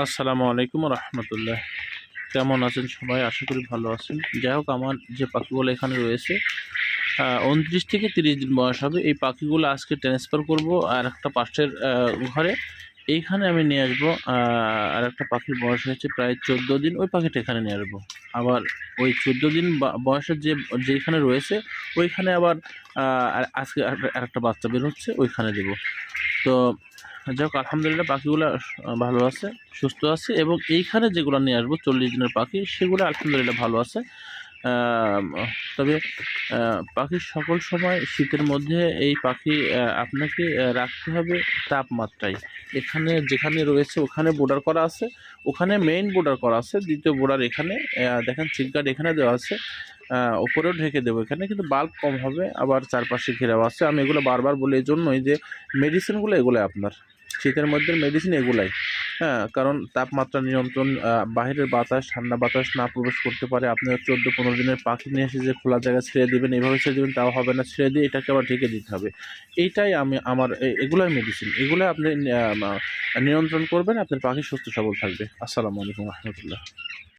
আসসালামু আলাইকুম রহমতুল্লাহ। কেমন আছেন সবাই? আশা করি ভালো আছেন। যাই হোক, আমার যে পাখিগুলো এখানে রয়েছে ২৯ থেকে ৩০ দিন বয়স হবে। এই পাখিগুলো আজকে ট্রান্সফার করব আর একটা পাশের ঘরে। এইখানে আমি নিয়ে আসবো আর একটা পাখির বয়স হয়েছে প্রায় ১৪ দিন। ওই পাখিটা এখানে নিয়ে আসবো। আবার ওই ১৪ দিন বয়সের যেইখানে রয়েছে ওইখানে আবার আজকে আরেকটা বাচ্চা বের হচ্ছে, ওইখানে দেবো। তো যাই হোক, আলহামদুলিল্লাহ পাখিগুলো ভালো আছে, সুস্থ আছে এবং এইখানে যেগুলো নিয়ে আসবো ৪০ দিনের পাখি, সেগুলো আলহামদুলিল্লাহ ভালো আছে। আম তবে পাখির সকল সময় শীতের মধ্যে এই পাখি আপনাকে রাখতে হবে তাপমাত্রায়। এখানে যেখানে রয়েছে ওখানে বোর্ডার করা আছে, ওখানে মেইন বোর্ডার করা আছে, দ্বিতীয় বোর্ডার এখানে দেখেন চিক গার্ড এখানে দেওয়া আছে। উপরেও ঢেকে দেবো, এখানে কিন্তু বাল্ব কম হবে, আবার চারপাশে ঘেরাও আছে। আমি এগুলো বারবার বলি এই জন্যই যে মেডিসিনগুলো এগুলোই আপনার শীতের মধ্যে মেডিসিন এগুলাই। হ্যাঁ, কারণ তাপমাত্রা নিয়ন্ত্রণ, বাহিরের বাতাস, ঠান্ডা বাতাস না প্রবেশ করতে পারে। আপনি ১৪-১৫ দিনের পাখি নিয়ে এসে যে খোলা জায়গায় ছেড়ে দিবেন, এভাবে ছেড়ে দিবেন তাও হবে না। ছেড়ে দিয়ে এটাকে আবার ঢেকে দিতে হবে। এইটাই আমার এগুলাই মেডিসিন। এগুলাই আপনি নিয়ন্ত্রণ করবেন, আপনার পাখি সুস্থ সবল থাকবে। আসসালামু আলাইকুম রহমতুল্লাহ।